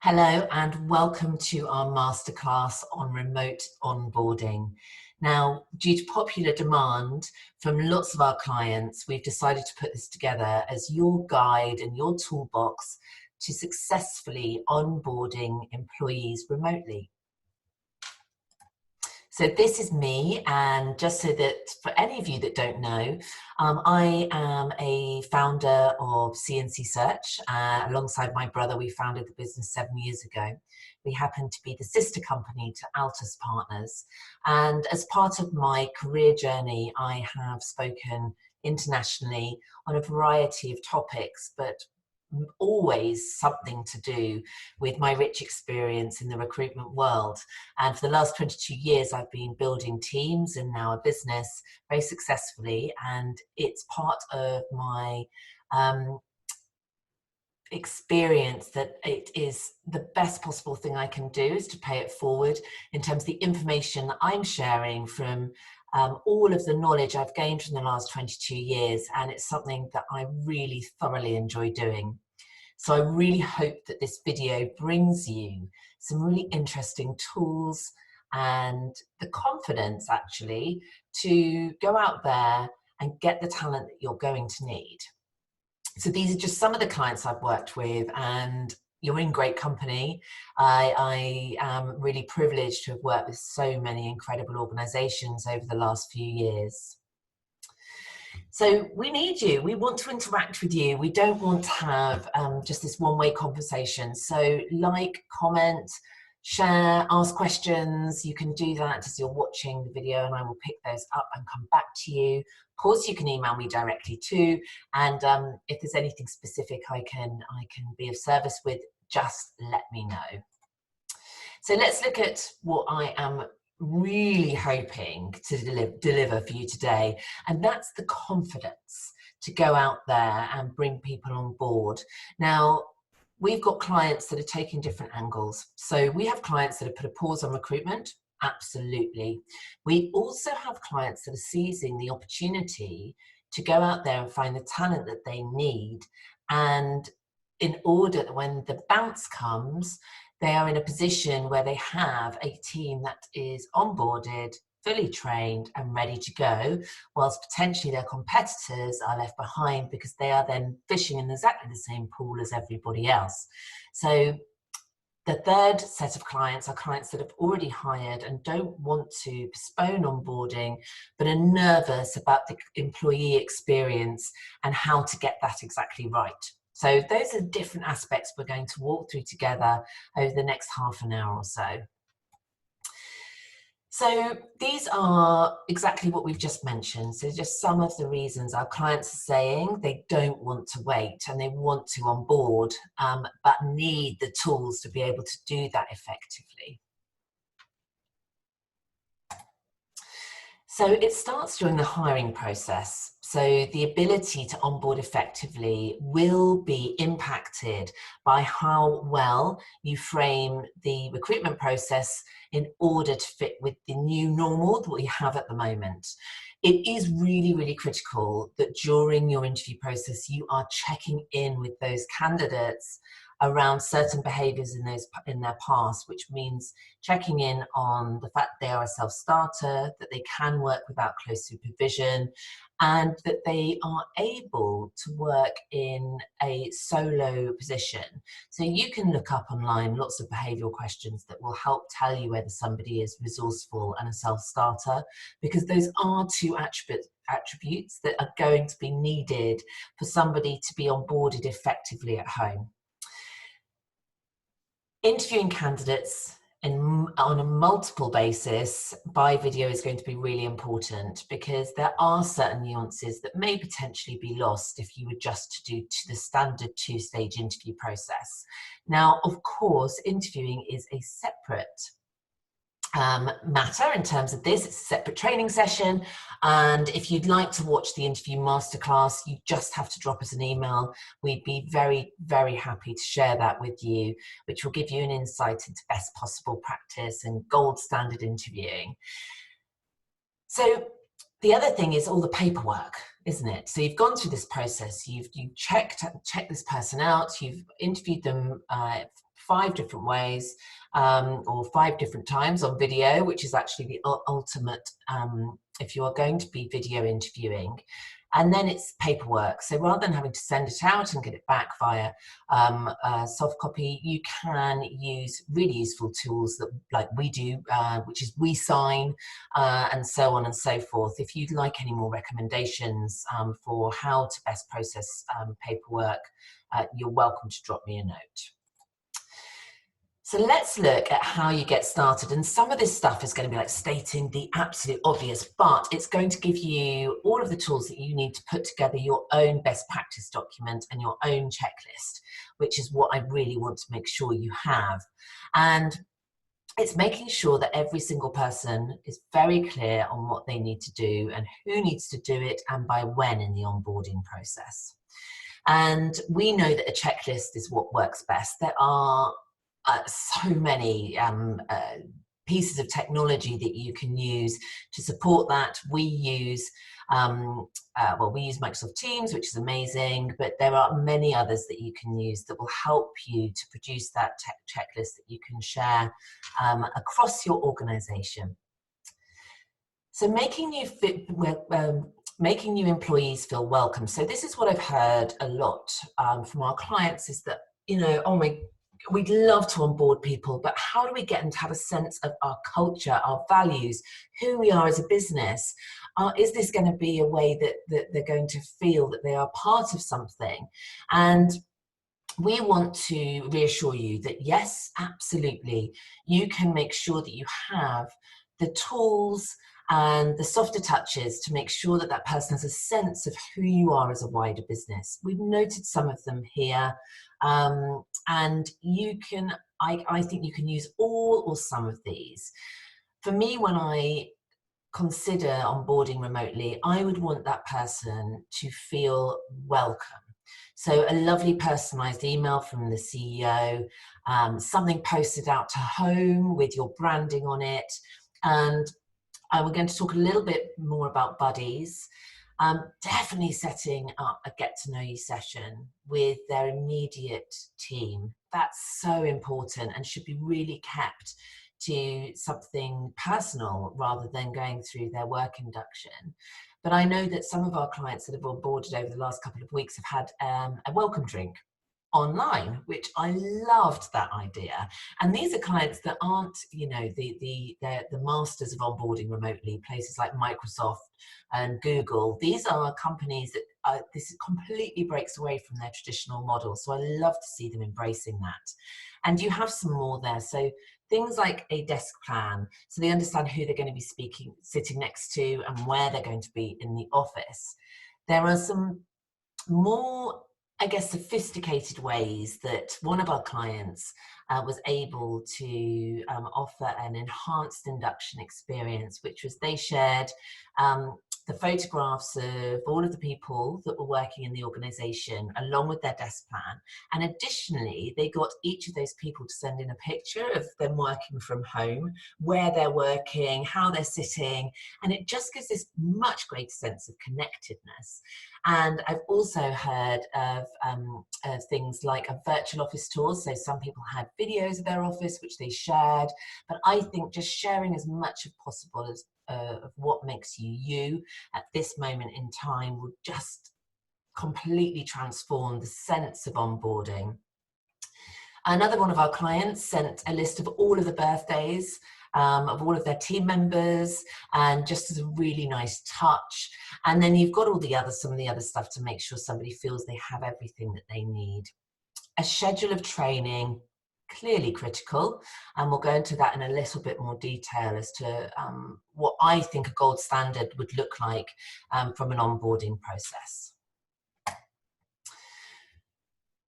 Hello and welcome to our masterclass on remote onboarding. Now, due to popular demand from lots of our clients, we've decided to put this together as your guide and your toolbox to successfully onboarding employees remotely. So this is me, and just so that for any of you that don't know, I am a founder of C&C Search. Alongside my brother, we founded the business 7 years ago. We happen to be the sister company to Altus Partners. And as part of my career journey, I have spoken internationally on a variety of topics, but always something to do with my rich experience in the recruitment world. And for the last 22 years, I've been building teams and now a business very successfully. And it's part of my experience that it is the best possible thing I can do is to pay it forward in terms of the information that I'm sharing from all of the knowledge I've gained from the last 22 years, and it's something that I really thoroughly enjoy doing. So I really hope that this video brings you some really interesting tools and the confidence actually to go out there and get the talent that you're going to need. So these are just some of the clients I've worked with, and you're in great company. I am really privileged to have worked with so many incredible organizations over the last few years. So we need you. We want to interact with you. We don't want to have just this one-way conversation. So like, comment, share, ask questions. You can do that as you're watching the video, and I will pick those up and come back to you. Of course, you can email me directly too. And if there's anything specific I can be of service with, just let me know. So let's look at what I am really hoping to deliver for you today, and that's the confidence to go out there and bring people on board. Now, we've got clients that are taking different angles. So we have clients that have put a pause on recruitment. Absolutely. We also have clients that are seizing the opportunity to go out there and find the talent that they need, and in order that when the bounce comes, they are in a position where they have a team that is onboarded, fully trained and ready to go, whilst potentially their competitors are left behind because they are then fishing in exactly the same pool as everybody else. So the third set of clients are clients that have already hired and don't want to postpone onboarding, but are nervous about the employee experience and how to get that exactly right. So those are different aspects we're going to walk through together over the next half an hour or so. So these are exactly what we've just mentioned. So just some of the reasons our clients are saying they don't want to wait and they want to onboard, but need the tools to be able to do that effectively. So it starts during the hiring process. So the ability to onboard effectively will be impacted by how well you frame the recruitment process in order to fit with the new normal that we have at the moment. It is really, really critical that during your interview process, you are checking in with those candidates around certain behaviours in their past, which means checking in on the fact they are a self-starter, that they can work without close supervision, and that they are able to work in a solo position. So you can look up online lots of behavioural questions that will help tell you whether somebody is resourceful and a self-starter, because those are two attributes that are going to be needed for somebody to be onboarded effectively at home. Interviewing candidates on a multiple basis by video is going to be really important, because there are certain nuances that may potentially be lost if you were just to do the standard two-stage interview process. Now, of course, interviewing is a separate matter in terms of this. It's a separate training session, and if you'd like to watch the interview masterclass, you just have to drop us an email. We'd be very, very happy to share that with you, which will give you an insight into best possible practice and gold standard interviewing. So the other thing is all the paperwork. isn't it? So you've gone through this process, you've checked this person out, you've interviewed them 5 different ways, or 5 different times on video, which is actually the ultimate if you are going to be video interviewing. And then it's paperwork. So rather than having to send it out and get it back via soft copy, you can use really useful tools that, like we do, which is WeSign, and so on and so forth. If you'd like any more recommendations for how to best process paperwork, you're welcome to drop me a note. So let's look at how you get started. And some of this stuff is going to be like stating the absolute obvious, but it's going to give you all of the tools that you need to put together your own best practice document and your own checklist, which is what I really want to make sure you have. And it's making sure that every single person is very clear on what they need to do and who needs to do it and by when in the onboarding process. And we know that a checklist is what works best. There are so many pieces of technology that you can use to support that. We use we use Microsoft Teams, which is amazing, but there are many others that you can use that will help you to produce that checklist that you can share across your organization. So making new employees feel welcome. So this is what I've heard a lot from our clients, is that, we'd love to onboard people, but how do we get them to have a sense of our culture, our values, who we are as a business? Is this going to be a way that they're going to feel that they are part of something? And we want to reassure you that yes, absolutely, you can make sure that you have the tools and the softer touches to make sure that that person has a sense of who you are as a wider business. We've noted some of them here, and you can, I think you can use all or some of these. For me, when I consider onboarding remotely, I would want that person to feel welcome. So a lovely personalized email from the CEO, something posted out to home with your branding on it. And we're going to talk a little bit more about buddies. Definitely setting up a get to know you session with their immediate team. That's so important and should be really kept to something personal rather than going through their work induction. But I know that some of our clients that have onboarded over the last couple of weeks have had a welcome drink online, which I loved that idea. And these are clients that aren't, the masters of onboarding remotely, places like Microsoft and Google. These are companies that this completely breaks away from their traditional model. So I love to see them embracing that. And you have some more there. So things like a desk plan, so they understand who they're going to be sitting next to and where they're going to be in the office. There are some more, sophisticated ways that one of our clients was able to offer an enhanced induction experience, which was they shared the photographs of all of the people that were working in the organization along with their desk plan. And additionally, they got each of those people to send in a picture of them working from home, where they're working, how they're sitting, and it just gives this much greater sense of connectedness. And I've also heard of things like a virtual office tour. So some people had videos of their office, which they shared. But I think just sharing as much as possible as of what makes you you at this moment in time will just completely transform the sense of onboarding. Another one of our clients sent a list of all of the birthdays of all of their team members, and just as a really nice touch. And then you've got all the some of the other stuff to make sure somebody feels they have everything that they need. A schedule of training, clearly critical, and we'll go into that in a little bit more detail as to what I think a gold standard would look like from an onboarding process.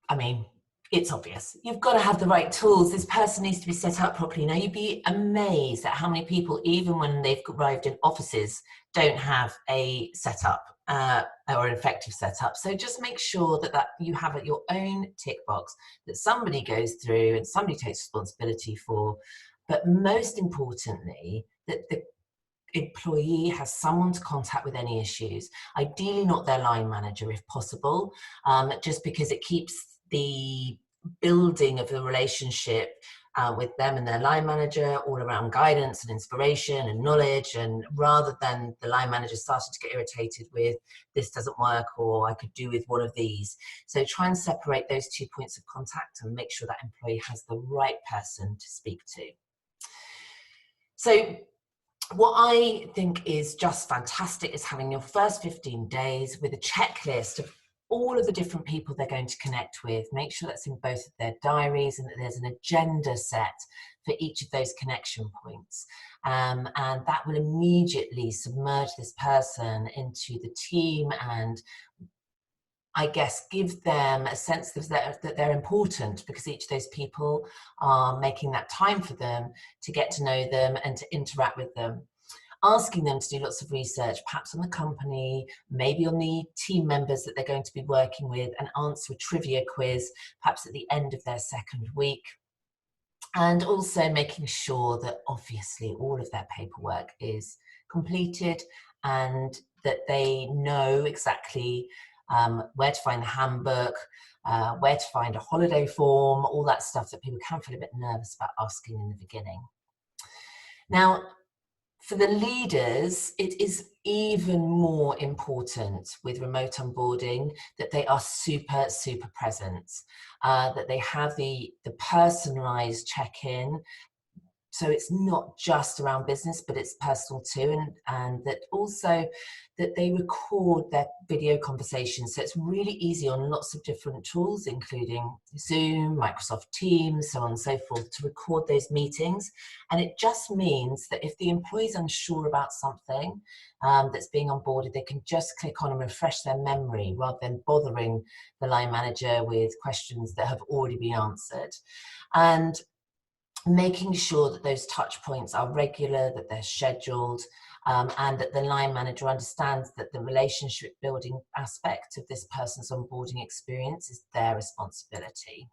I mean, it's obvious. You've got to have the right tools. This person needs to be set up properly. Now, you'd be amazed at how many people, even when they've arrived in offices, don't have a setup or an effective setup. So just make sure that you have your own tick box that somebody goes through and somebody takes responsibility for. But most importantly, that employee has someone to contact with any issues, ideally not their line manager if possible, just because it keeps the building of the relationship with them and their line manager all around guidance and inspiration and knowledge, and rather than the line manager starting to get irritated with this doesn't work or I could do with one of these. So try and separate those 2 points of contact and make sure that employee has the right person to speak to. So what I think is just fantastic is having your first 15 days with a checklist of all of the different people they're going to connect with. Make sure that's in both of their diaries and that there's an agenda set for each of those connection points. And that will immediately submerge this person into the team and, I guess, give them a sense that they're important, because each of those people are making that time for them to get to know them and to interact with them. Asking them to do lots of research, perhaps on the company, maybe on the team members that they're going to be working with, and answer a trivia quiz, perhaps at the end of their second week. And also making sure that obviously all of their paperwork is completed and that they know exactly where to find the handbook, where to find a holiday form, all that stuff that people can feel a bit nervous about asking in the beginning. Now, for the leaders, it is even more important with remote onboarding that they are super, super present, that they have the personalized check-in. So it's not just around business, but it's personal too, and that also that they record their video conversations. So it's really easy on lots of different tools, including Zoom, Microsoft Teams, so on and so forth, to record those meetings. And it just means that if the employee's unsure about something that's being onboarded, they can just click on and refresh their memory rather than bothering the line manager with questions that have already been answered. And making sure that those touch points are regular, that they're scheduled, and that the line manager understands that the relationship building aspect of this person's onboarding experience is their responsibility.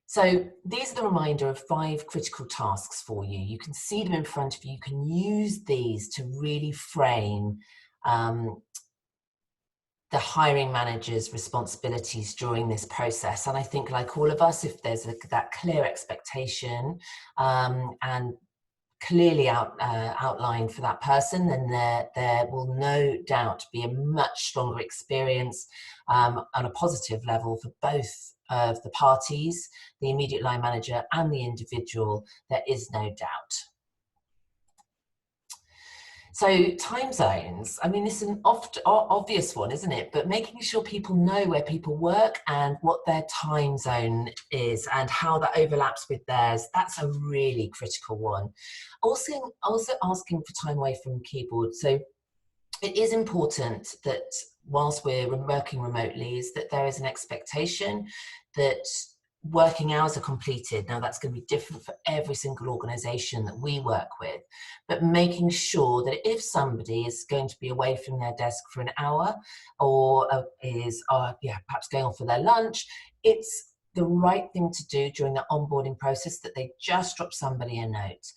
So these are the reminder of 5 critical tasks for you. You can see them in front of you. You can use these to really frame the hiring manager's responsibilities during this process. And I think, like all of us, if there's that clear expectation and clearly outlined for that person, then there will no doubt be a much stronger experience on a positive level for both of the parties, the immediate line manager and the individual. There is no doubt. So time zones, I mean, it's an obvious one, isn't it? But making sure people know where people work and what their time zone is and how that overlaps with theirs, that's a really critical one. Also asking for time away from keyboard. So it is important that whilst we're working remotely, is that there is an expectation that working hours are completed. Now that's going to be different for every single organisation that we work with, but making sure that if somebody is going to be away from their desk for an hour or is perhaps going off for their lunch, it's the right thing to do during the onboarding process that they just drop somebody a note.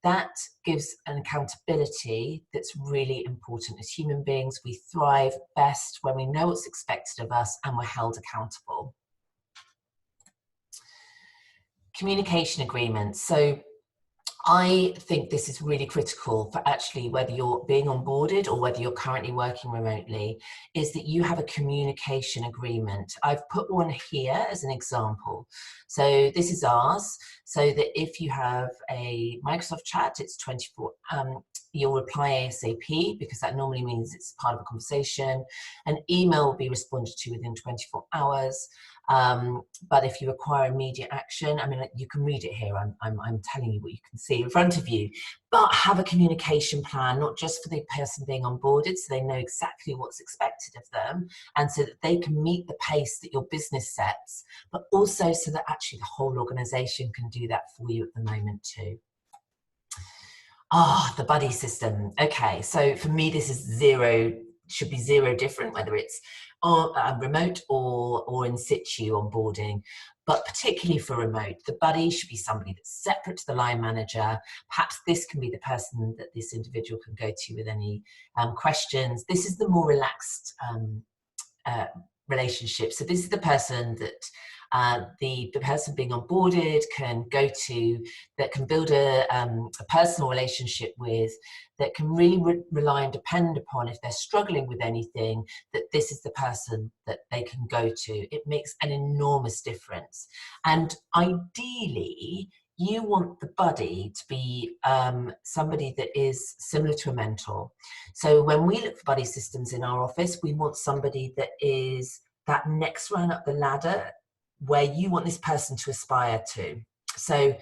That gives an accountability that's really important. As human beings, we thrive best when we know what's expected of us and we're held accountable. Communication agreements. So I think this is really critical for actually whether you're being onboarded or whether you're currently working remotely, is that you have a communication agreement. I've put one here as an example. So this is ours. So that if you have a Microsoft chat, it's 24, you'll reply ASAP because that normally means it's part of a conversation. An email will be responded to within 24 hours. But if you require immediate action, I mean, you can read it here. I'm telling you what you can see in front of you, but have a communication plan, not just for the person being onboarded, so they know exactly what's expected of them and so that they can meet the pace that your business sets, but also so that actually the whole organization can do that for you at the moment too. The buddy system. Okay, so for me, this is zero should be zero different, whether it's remote or in situ onboarding. But particularly for remote, the buddy should be somebody that's separate to the line manager. Perhaps this can be the person that this individual can go to with any questions. This is the more relaxed relationship. So this is the person that the person being onboarded can go to, that can build a personal relationship with, that can really rely and depend upon if they're struggling with anything, that this is the person that they can go to. It makes an enormous difference. And ideally, you want the buddy to be somebody that is similar to a mentor. So when we look for buddy systems in our office, we want somebody that is that next rung up the ladder where you want this person to aspire to. So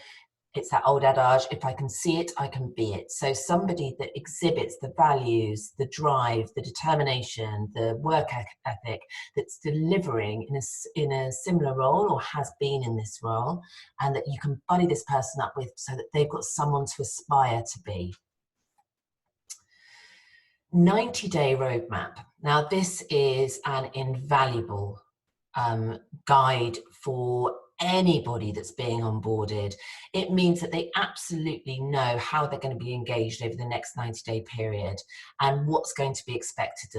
it's that old adage, if I can see it, I can be it. So somebody that exhibits the values, the drive, the determination, the work ethic, that's delivering in a similar role or has been in this role, and that you can buddy this person up with so that they've got someone to aspire to be. 90-day roadmap. Now, this is an invaluable guide for anybody that's being onboarded. It means that they absolutely know how they're going to be engaged over the next 90-day period and what's going to be expected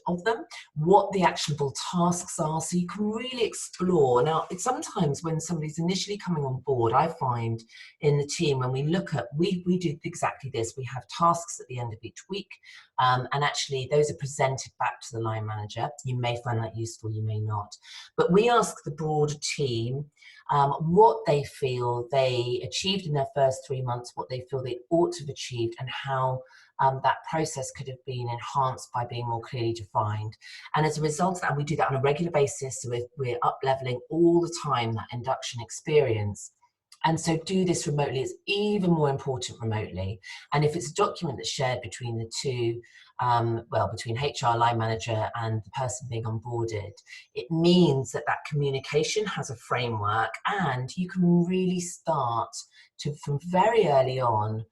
of them, what the actionable tasks are, so you can really explore. Now, it's sometimes when somebody's initially coming on board, I find in the team, when we look at, we do exactly this. We have tasks at the end of each week, and actually those are presented back to the line manager. You may find that useful, you may not. But we ask the broader team what they feel they achieved in their first 3 months, what they feel they ought to have achieved, and how that process could have been enhanced by being more clearly defined. And as a result of that, we do that on a regular basis, so we're up-leveling all the time that induction experience. And so do this remotely. It's even more important remotely. And if it's a document that's shared between the two, between HR, line manager, and the person being onboarded, it means that that communication has a framework, and you can really start to, from very early on,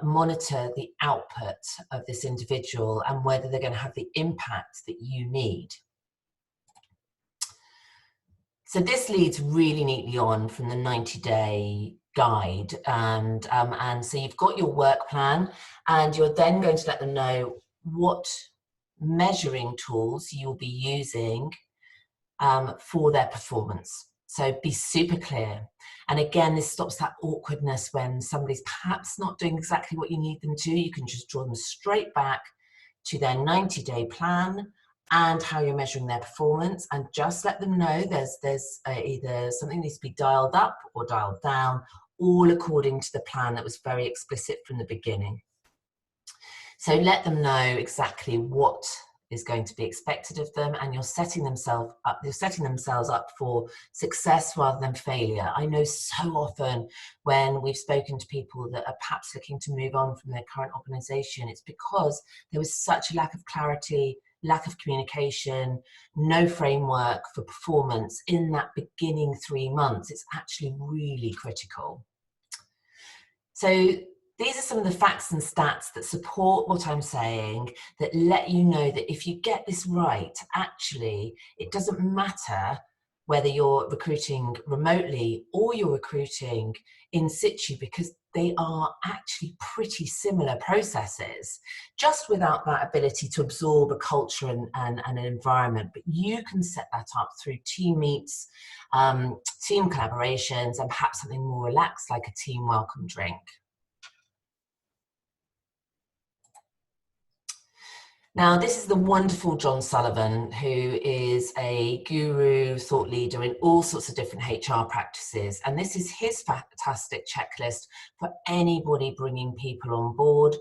monitor the output of this individual and whether they're going to have the impact that you need. So this leads really neatly on from the 90-day guide, and so you've got your work plan, and you're then going to let them know what measuring tools you'll be using for their performance. So be super clear. And again, this stops that awkwardness when somebody's perhaps not doing exactly what you need them to. You can just draw them straight back to their 90-day plan and how you're measuring their performance, and just let them know there's either something needs to be dialed up or dialed down, all according to the plan that was very explicit from the beginning. So let them know exactly what is going to be expected of them, and you're setting themselves up for success rather than failure. I know so often when we've spoken to people that are perhaps looking to move on from their current organization, it's because there was such a lack of clarity, lack of communication, no framework for performance in that beginning 3 months. It's actually really critical. So these are some of the facts and stats that support what I'm saying, that let you know that if you get this right, actually, it doesn't matter whether you're recruiting remotely or you're recruiting in situ, because they are actually pretty similar processes, just without that ability to absorb a culture and an environment. But you can set that up through team meets, team collaborations, and perhaps something more relaxed like a team welcome drink. Now, this is the wonderful John Sullivan, who is a guru, thought leader in all sorts of different HR practices. And this is his fantastic checklist for anybody bringing people on board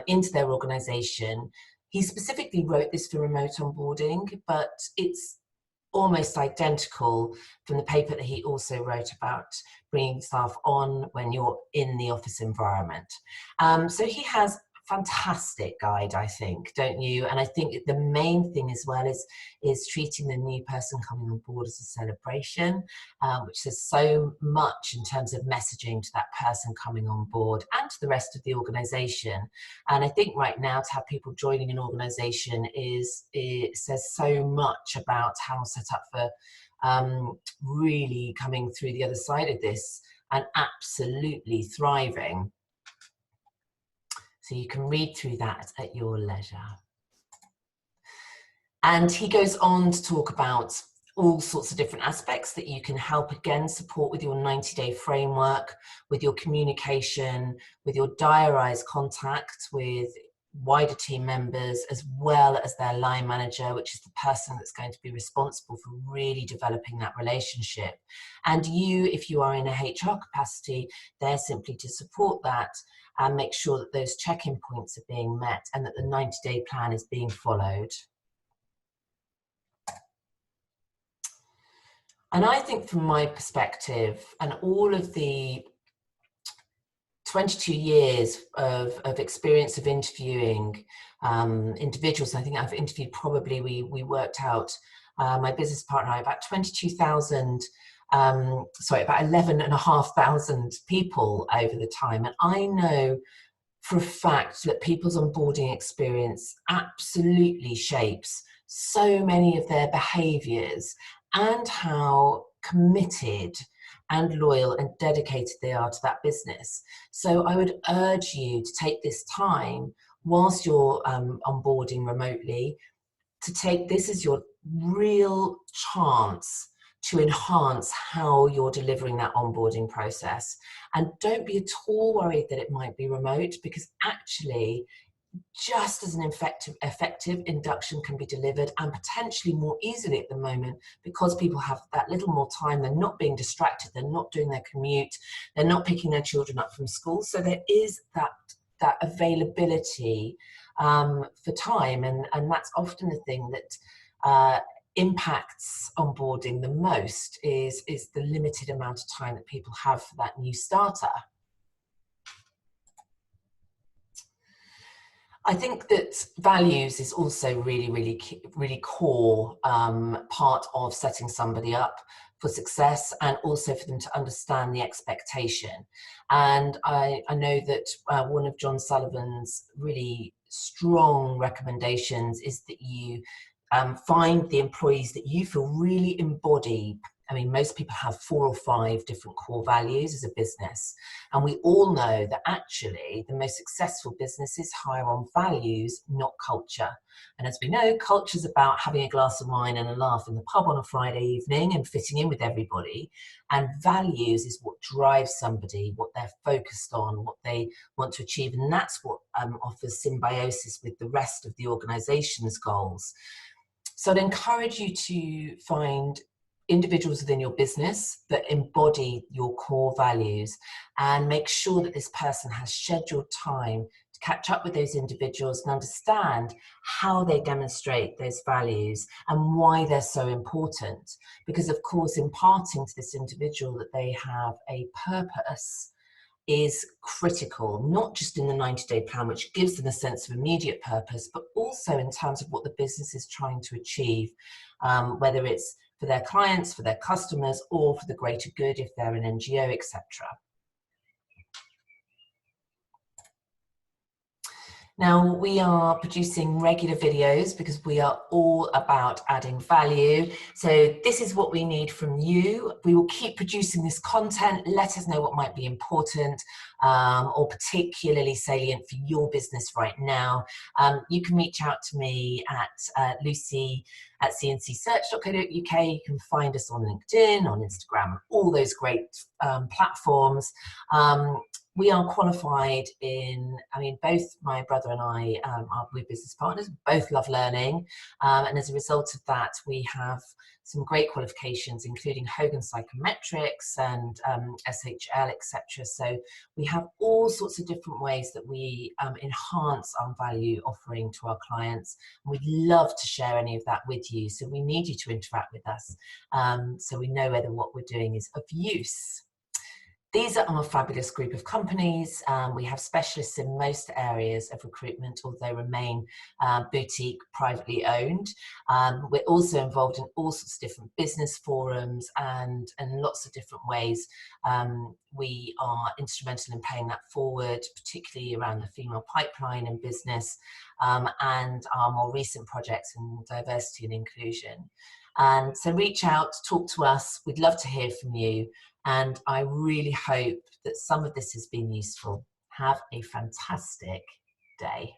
into their organization. He specifically wrote this for remote onboarding, but it's almost identical from the paper that he also wrote about bringing staff on when you're in the office environment. So he has fantastic guide, I think, don't you? And I think the main thing as well is treating the new person coming on board as a celebration, which says so much in terms of messaging to that person coming on board and to the rest of the organisation. And I think right now to have people joining an organisation it says so much about how set up for really coming through the other side of this and absolutely thriving. So you can read through that at your leisure. And he goes on to talk about all sorts of different aspects that you can help, again, support with your 90-day framework, with your communication, with your diarised contact with wider team members, as well as their line manager, which is the person that's going to be responsible for really developing that relationship. And you, if you are in a HR capacity, they're simply to support that and make sure that those check-in points are being met and that the 90-day plan is being followed. And I think from my perspective, and all of the 22 years of experience of interviewing individuals, I think I've interviewed probably, we worked out, my business partner, about 22,000, about 11,500 people over the time. And I know for a fact that people's onboarding experience absolutely shapes so many of their behaviours and how committed and loyal and dedicated they are to that business. So I would urge you to take this time whilst you're onboarding remotely, to take this as your real chance to enhance how you're delivering that onboarding process. And don't be at all worried that it might be remote, because actually just as an effective induction can be delivered, and potentially more easily at the moment, because people have that little more time. They're not being distracted, they're not doing their commute, they're not picking their children up from school. So there is that availability for time, and that's often the thing that impacts onboarding the most, is the limited amount of time that people have for that new starter. I think that values is also really core part of setting somebody up for success, and also for them to understand the expectation. And I know that one of John Sullivan's really strong recommendations is that you find the employees that you feel really embody. I mean, most people have 4 or 5 different core values as a business. And we all know that actually the most successful businesses hire on values, not culture. And as we know, culture is about having a glass of wine and a laugh in the pub on a Friday evening and fitting in with everybody. And values is what drives somebody, what they're focused on, what they want to achieve. And that's what offers symbiosis with the rest of the organization's goals. So I'd encourage you to find individuals within your business that embody your core values, and make sure that this person has scheduled time to catch up with those individuals and understand how they demonstrate those values and why they're so important. Because of course, imparting to this individual that they have a purpose is critical, not just in the 90-day plan, which gives them a sense of immediate purpose, but also in terms of what the business is trying to achieve, whether it's for their clients, for their customers, or for the greater good if they're an NGO, etc. Now, we are producing regular videos because we are all about adding value. So this is what we need from you. We will keep producing this content. Let us know what might be important or particularly salient for your business right now. You can reach out to me at Lucy at C&C Search.co.uk. You can find us on LinkedIn, on Instagram, all those great platforms. We are qualified in, both my brother and I we're business partners, both love learning. And as a result of that, we have some great qualifications, including Hogan Psychometrics and SHL, etc. So we have all sorts of different ways that we enhance our value offering to our clients. And we'd love to share any of that with you. So we need you to interact with us so we know whether what we're doing is of use. These are our fabulous group of companies. We have specialists in most areas of recruitment, although remain boutique, privately owned. We're also involved in all sorts of different business forums and lots of different ways. We are instrumental in paying that forward, particularly around the female pipeline in business, and our more recent projects in diversity and inclusion. And so reach out, talk to us. We'd love to hear from you. And I really hope that some of this has been useful. Have a fantastic day.